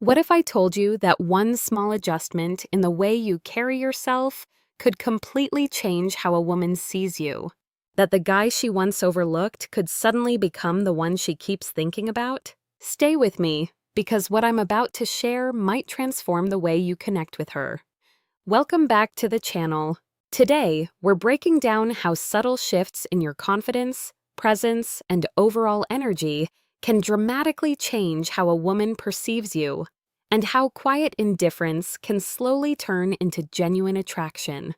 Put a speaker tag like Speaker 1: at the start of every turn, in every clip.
Speaker 1: What if I told you that one small adjustment in the way you carry yourself could completely change how a woman sees you? That the guy she once overlooked could suddenly become the one she keeps thinking about? Stay with me, because what I'm about to share might transform the way you connect with her. Welcome back to the channel. Today, we're breaking down how subtle shifts in your confidence, presence, and overall energy can dramatically change how a woman perceives you, and how quiet indifference can slowly turn into genuine attraction.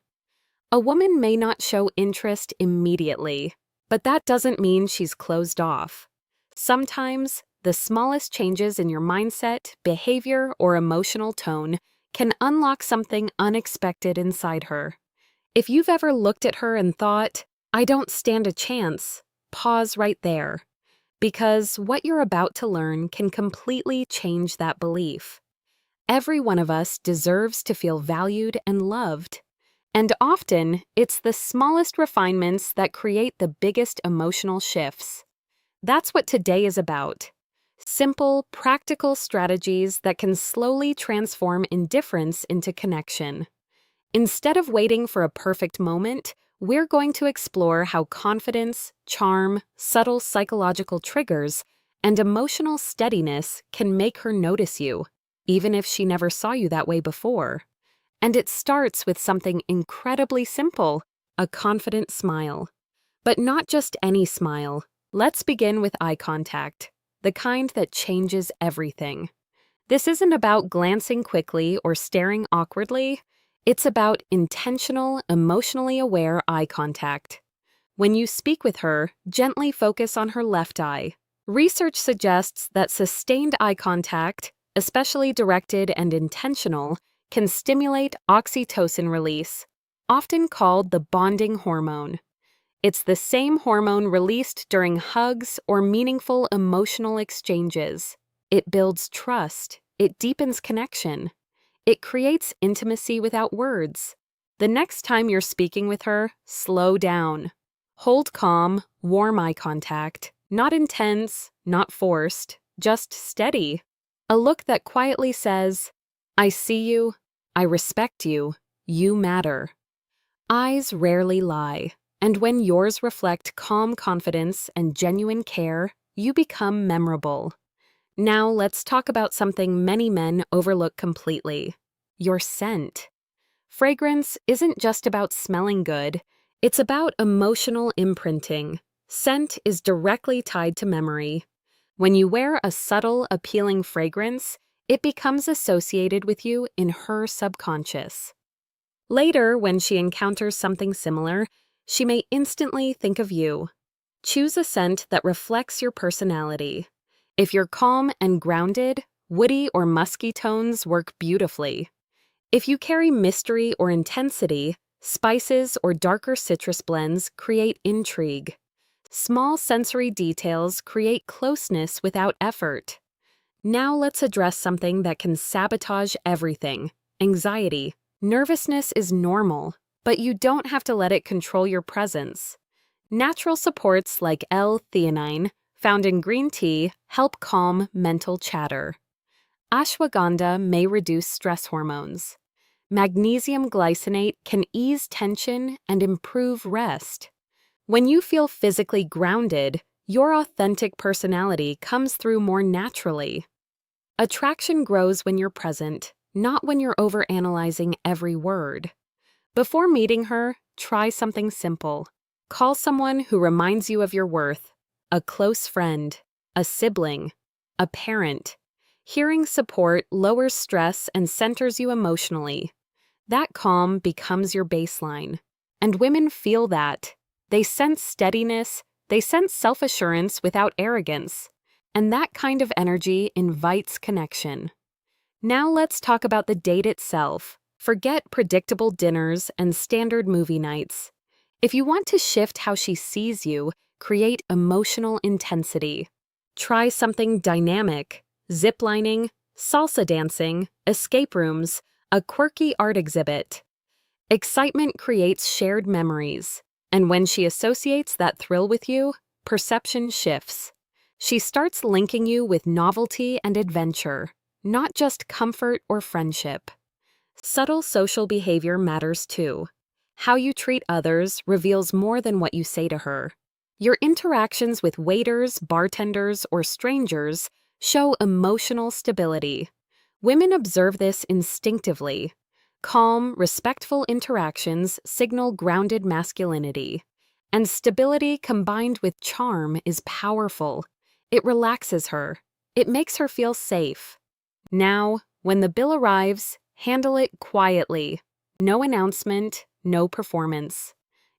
Speaker 1: A woman may not show interest immediately, but that doesn't mean she's closed off. Sometimes, the smallest changes in your mindset, behavior, or emotional tone can unlock something unexpected inside her. If you've ever looked at her and thought, "I don't stand a chance," pause right there, because what you're about to learn can completely change that belief. Every one of us deserves to feel valued and loved, and often it's the smallest refinements that create the biggest emotional shifts. That's what today is about. Simple, practical strategies that can slowly transform indifference into connection. Instead of waiting for a perfect moment, we're going to explore how confidence, charm, subtle psychological triggers, and emotional steadiness can make her notice you, even if she never saw you that way before. And it starts with something incredibly simple, a confident smile. But not just any smile. Let's begin with eye contact, the kind that changes everything. This isn't about glancing quickly or staring awkwardly. It's about intentional, emotionally aware eye contact. When you speak with her, gently focus on her left eye. Research suggests that sustained eye contact, especially directed and intentional, can stimulate oxytocin release, often called the bonding hormone. It's the same hormone released during hugs or meaningful emotional exchanges. It builds trust. It deepens connection. It creates intimacy without words. The next time you're speaking with her, slow down. Hold calm, warm eye contact, not intense, not forced, just steady. A look that quietly says, "I see you, I respect you, you matter." Eyes rarely lie, and when yours reflect calm confidence and genuine care, you become memorable. Now let's talk about something many men overlook completely: your scent. Fragrance isn't just about smelling good, it's about emotional imprinting. Scent is directly tied to memory. When you wear a subtle, appealing fragrance, it becomes associated with you in her subconscious. Later, when she encounters something similar, she may instantly think of you. Choose a scent that reflects your personality. If you're calm and grounded, woody or musky tones work beautifully. If you carry mystery or intensity, spices or darker citrus blends create intrigue. Small sensory details create closeness without effort. Now let's address something that can sabotage everything: anxiety. Nervousness is normal, but you don't have to let it control your presence. Natural supports like L-theanine, found in green tea, help calm mental chatter. Ashwagandha may reduce stress hormones. Magnesium glycinate can ease tension and improve rest. When you feel physically grounded, your authentic personality comes through more naturally. Attraction grows when you're present, not when you're overanalyzing every word. Before meeting her, try something simple. Call someone who reminds you of your worth: a close friend, a sibling, a parent. Hearing support lowers stress and centers you emotionally. That calm becomes your baseline. And women feel that. They sense steadiness, they sense self-assurance without arrogance. And that kind of energy invites connection. Now let's talk about the date itself. Forget predictable dinners and standard movie nights. If you want to shift how she sees you, create emotional intensity. Try something dynamic: ziplining, salsa dancing, escape rooms, a quirky art exhibit. Excitement creates shared memories, and when she associates that thrill with you, perception shifts. She starts linking you with novelty and adventure. not just comfort or friendship. Subtle social behavior matters too. How you treat others reveals more than what you say to her. Your interactions with waiters, bartenders, or strangers show emotional stability. Women observe this instinctively. Calm, respectful interactions signal grounded masculinity. And stability combined with charm is powerful. It relaxes her. It makes her feel safe. Now, when the bill arrives, handle it quietly. No announcement, no performance.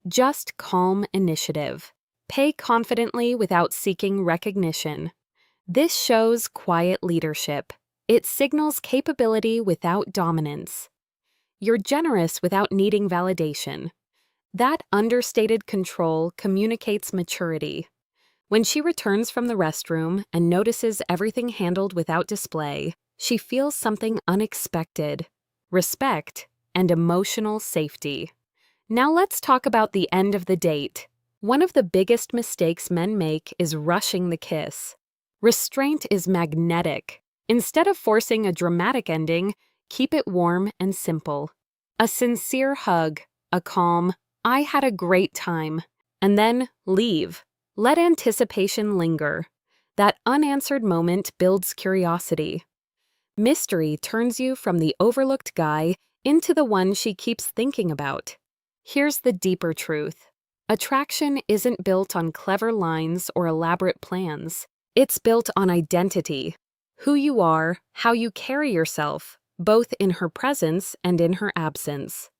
Speaker 1: Just calm initiative. Pay confidently without seeking recognition. This shows quiet leadership. It signals capability without dominance. You're generous without needing validation. That understated control communicates maturity. When she returns from the restroom and notices everything handled without display, she feels something unexpected: respect and emotional safety. Now let's talk about the end of the date. One of the biggest mistakes men make is rushing the kiss. Restraint is magnetic. Instead of forcing a dramatic ending, keep it warm and simple. A sincere hug, a calm, "I had a great time," and then leave. Let anticipation linger. That unanswered moment builds curiosity. Mystery turns you from the overlooked guy into the one she keeps thinking about. Here's the deeper truth. Attraction isn't built on clever lines or elaborate plans. It's built on identity. Who you are, how you carry yourself, both in her presence and in her absence.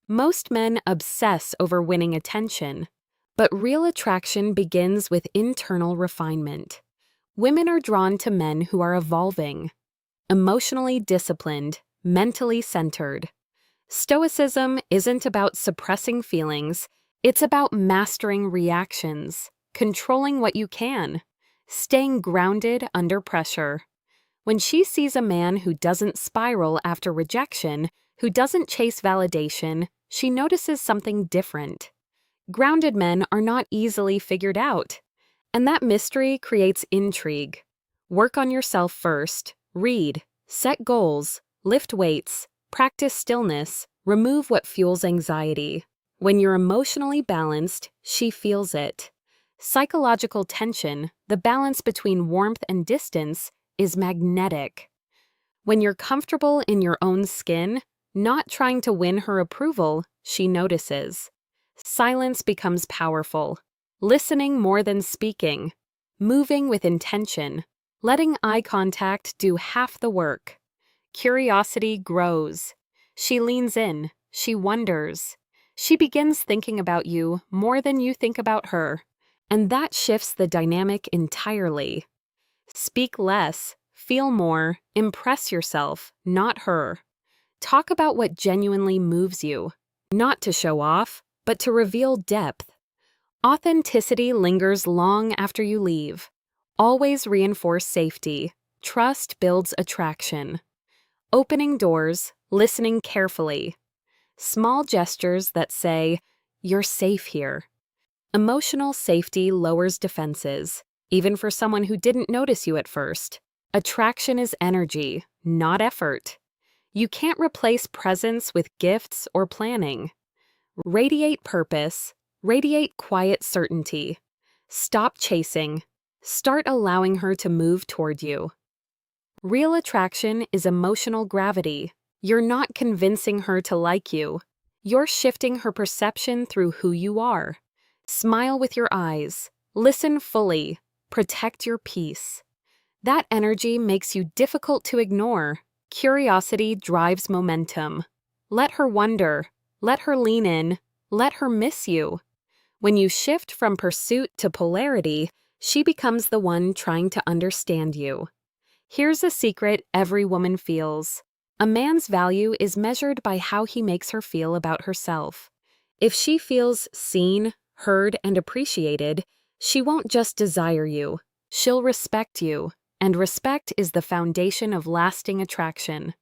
Speaker 1: Most men obsess over winning attention, but real attraction begins with internal refinement. Women are drawn to men who are evolving, emotionally disciplined, mentally centered. Stoicism isn't about suppressing feelings, it's about mastering reactions, controlling what you can, staying grounded under pressure. When she sees a man who doesn't spiral after rejection, who doesn't chase validation, she notices something different. Grounded men are not easily figured out, and that mystery creates intrigue. Work on yourself first, read, set goals, lift weights, practice stillness, remove what fuels anxiety. When you're emotionally balanced, she feels it. Psychological tension, the balance between warmth and distance, is magnetic. When you're comfortable in your own skin, not trying to win her approval, she notices. Silence becomes powerful. Listening more than speaking. Moving with intention. Letting eye contact do half the work. Curiosity grows. She leans in. She wonders. She begins thinking about you more than you think about her. And that shifts the dynamic entirely. Speak less, feel more, impress yourself, not her. Talk about what genuinely moves you, not to show off, but to reveal depth. Authenticity lingers long after you leave. Always reinforce safety. Trust builds attraction. Opening doors, listening carefully. Small gestures that say, "You're safe here." Emotional safety lowers defenses, even for someone who didn't notice you at first. Attraction is energy, not effort. You can't replace presence with gifts or planning. Radiate purpose, radiate quiet certainty. Stop chasing. Start allowing her to move toward you. Real attraction is emotional gravity. You're not convincing her to like you. You're shifting her perception through who you are. Smile with your eyes. Listen fully. Protect your peace. That energy makes you difficult to ignore. Curiosity drives momentum. Let her wonder. Let her lean in. Let her miss you. When you shift from pursuit to polarity, she becomes the one trying to understand you. Here's a secret every woman feels. A man's value is measured by how he makes her feel about herself. If she feels seen, heard, and appreciated, she won't just desire you. She'll respect you, and respect is the foundation of lasting attraction.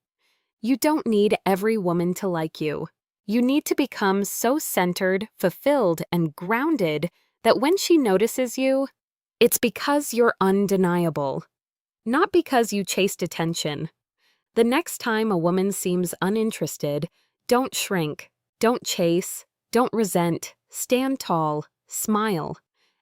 Speaker 1: You don't need every woman to like you. You need to become so centered, fulfilled, and grounded that when she notices you, it's because you're undeniable. Not because you chased attention, The next time a woman seems uninterested, don't shrink, don't chase, don't resent, stand tall, smile,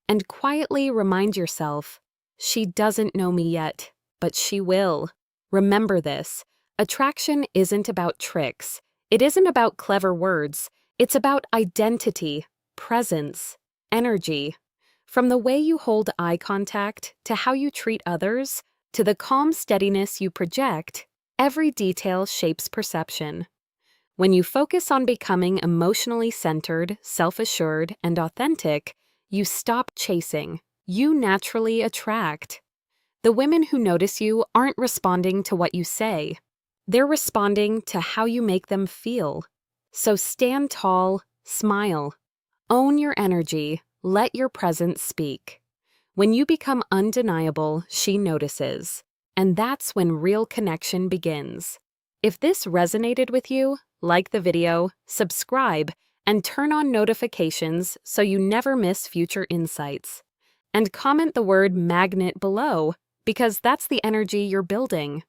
Speaker 1: and quietly remind yourself, she doesn't know me yet, but she will. Remember this, attraction isn't about tricks. It isn't about clever words. It's about identity, presence, energy. From the way you hold eye contact, to how you treat others, to the calm steadiness you project, every detail shapes perception. When you focus on becoming emotionally centered, self-assured, and authentic, you stop chasing. You naturally attract. The women who notice you aren't responding to what you say. They're responding to how you make them feel. So stand tall, smile. Own your energy. Let your presence speak. When you become undeniable, she notices. And that's when real connection begins. If this resonated with you, like the video, subscribe, and turn on notifications so you never miss future insights. And comment the word magnet below, because that's the energy you're building.